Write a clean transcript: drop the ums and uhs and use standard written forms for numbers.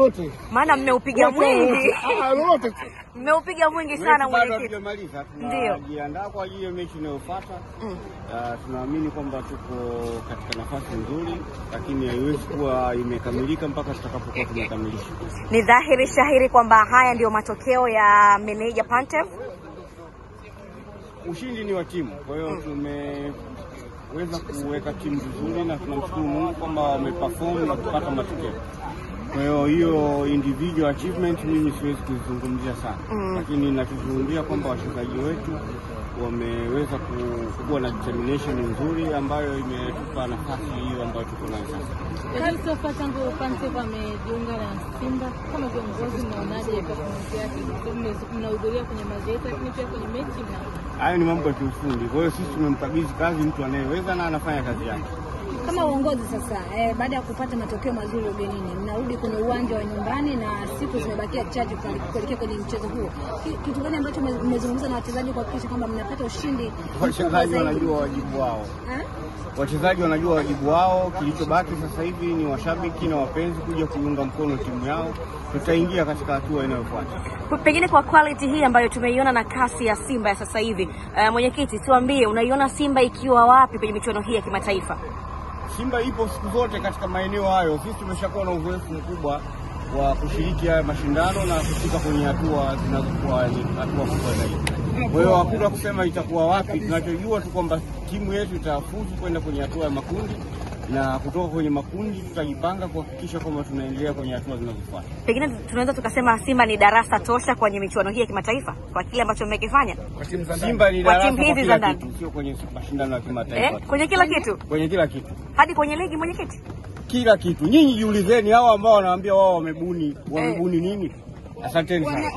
lolote. Maana mmeupiga mwingi. Lolote. Mmeupiga mwingi sana mwenyekiti. Tunamaliza. Ndio. Tunajiandaa kwa ajili ya mechi inayofuata. Tunaamini kwamba tuko katika nafasi nzuri, lakini haiwezi kuwa imekamilika mpaka tutakapokuwa tumekamilisha. Ni dhahiri shahiri kwamba haya ndio matokeo ya meneja Pantev. Ushindi ni wa timu. Kwa hiyo tumeweza kuweka timu vizuri na tunamshukuru Mungu kwamba wameperform na kupata matokeo. Kwa hiyo individual achievement mimi siwezi kuzungumzia sana. Lakini ninachozungumzia kwamba wachezaji wetu wameweza kuwa na determination nzuri ambayo imetupa nafasi hiyo ambayo tuko nayo sasa. Christopher tangu Pantev amejiunga na Simba kama viongozi, mnaonaje performance yake? Mnahudhuria kwenye mazoezi lakini pia kwenye mechi hayo ni mambo ya kiufundi. Kwa hiyo sisi tumemkabidhi kazi mtu anayeweza na anafanya kazi yake. Kama uongozi sasa, baada ya kupata matokeo mazuri ugenini, mnarudi kwenye uwanja wa nyumbani na siku zimebakia chache kuelekea kwenye mchezo huo. Kitu gani ambacho mmezungumza na wachezaji kuhakikisha kwamba mnapata ushindi? Wachezaji wanajua wajibu wao. Wachezaji wanajua wajibu wao. Kilichobaki sasa hivi ni washabiki na wapenzi kuja kuunga mkono timu yao. Tutaingia katika hatua inayofuata. Pengine kwa quality hii ambayo tumeiona na kasi ya Simba ya sasa hivi, mwenyekiti, tuambie unaiona Simba ikiwa wapi kwenye michuano hii ya kimataifa? Simba ipo siku zote katika maeneo hayo. Sisi tumeshakuwa na uzoefu mkubwa wa kushiriki haya mashindano na kufika kwenye hatua zinazokuwa ni hatua kubwa zaidi. Kwa hiyo hakuna kusema itakuwa wapi. Tunachojua tu kwamba timu yetu itafuzu kwenda kwenye hatua ya makundi, na kutoka kwenye makundi tutajipanga kuhakikisha kwamba tunaendelea kwenye hatua zinazofuata. Pengine tunaweza tukasema Simba ni darasa tosha kwenye michuano hii ya kimataifa kwa kile ambacho mmekifanya. Simba ni darasa kwa timu hizi za ndani, sio kwenye mashindano ya kimataifa. Kwenye kila kitu. Kwenye kila kitu. Hadi kwenye ligi, mwenyekiti. Kila kitu. Nyinyi jiulizeni hao ambao wanawaambia wao wamebuni nini? Asanteni sana.